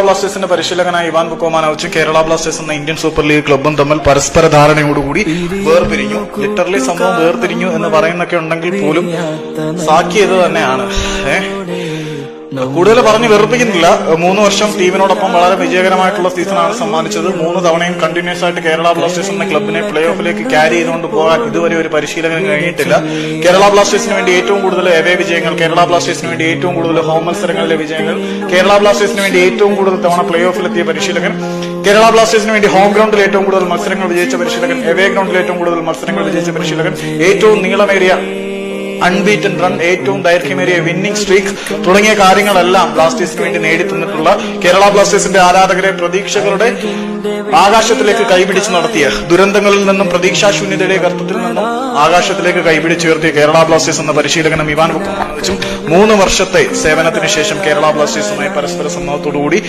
ബ്ലാസ്റ്റേഴ്സിന്റെ പരിശീലകനായ Ivan ബുക്കോമാനോവിച്ചും Kerala Blasters എന്ന ഇന്ത്യൻ സൂപ്പർ ലീഗ് ക്ലബ്ബും തമ്മിൽ പരസ്പര ധാരണയോടുകൂടി വേർപിരിഞ്ഞു. ലിറ്ററലി സംഭവം വേർതിരിഞ്ഞു എന്ന് പറയുന്നൊക്കെ ഉണ്ടെങ്കിൽ പോലും സാക്കി ഇത് തന്നെയാണ്. കൂടുതൽ പറഞ്ഞ് വെറുപ്പിക്കുന്നില്ല. 3 വർഷം ടീമിനോടൊപ്പം വളരെ വിജയകരമായിട്ടുള്ള സീസണാണ് സമ്മാനിച്ചത്. 3 തവണയും കണ്ടിന്യൂസ് ആയിട്ട് കേരള ബ്ലാസ്റ്റേഴ്സ് എന്ന ക്ലബിനെ പ്ലേ ഓഫിലേക്ക് ക്യാരി ചെയ്തുകൊണ്ട് പോകാൻ ഇതുവരെ ഒരു പരിശീലകന് കഴിഞ്ഞിട്ടില്ല. കേരള ബ്ലാസ്റ്റേഴ്സിന് വേണ്ടി ഏറ്റവും കൂടുതൽ എവേ വിജയങ്ങൾ, കേരള ബ്ലാസ്റ്റേഴ്സിന് വേണ്ടി ഏറ്റവും കൂടുതൽ ഹോം മത്സരങ്ങളിലെ വിജയങ്ങൾ, കേരള ബ്ലാസ്റ്റേഴ്സിന് വേണ്ടി ഏറ്റവും കൂടുതൽ തവണ പ്ലേ ഓഫിലെത്തിയ പരിശീലകൻ, കേരള ബ്ലാസ്റ്റേഴ്സിന് വേണ്ടി ഹോം ഗ്രൗണ്ടിൽ ഏറ്റവും കൂടുതൽ മത്സരങ്ങൾ വിജയിച്ച പരിശീലകൻ, എവേ ഗ്രൗണ്ടിൽ ഏറ്റവും കൂടുതൽ മത്സരങ്ങൾ വിജയിച്ച പരിശീലകൻ, ഏറ്റവും നീളമേറിയ അൺബീറ്റൻ റൺ, ഏറ്റവും ദൈർഘ്യമേറിയ വിന്നിംഗ് സ്ട്രീക്ക് തുടങ്ങിയ കാര്യങ്ങളെല്ലാം ബ്ലാസ്റ്റേഴ്സിന് വേണ്ടി നേടിത്തന്നിട്ടുള്ള കേരള ബ്ലാസ്റ്റേഴ്സിന്റെ ആരാധകരെ പ്രതീക്ഷകളുടെ ആകാശത്തിലേക്ക് കൈപിടിച്ച് നടത്തിയ, ദുരന്തങ്ങളിൽ നിന്നും പ്രതീക്ഷാശൂന്യതയുടെ ഗർത്തത്തിൽ നിന്നും ആകാശത്തിലേക്ക് കൈപിടിച്ചുയർത്തിയ കേരള ബ്ലാസ്റ്റേഴ്സ് എന്ന പരിശീലകനും ഇവാൻ ബുക്കോമാനോവിച്ചും 3 വർഷത്തെ സേവനത്തിന് ശേഷം കേരള ബ്ലാസ്റ്റേഴ്സുമായി പരസ്പര സമ്മതത്തോടുകൂടി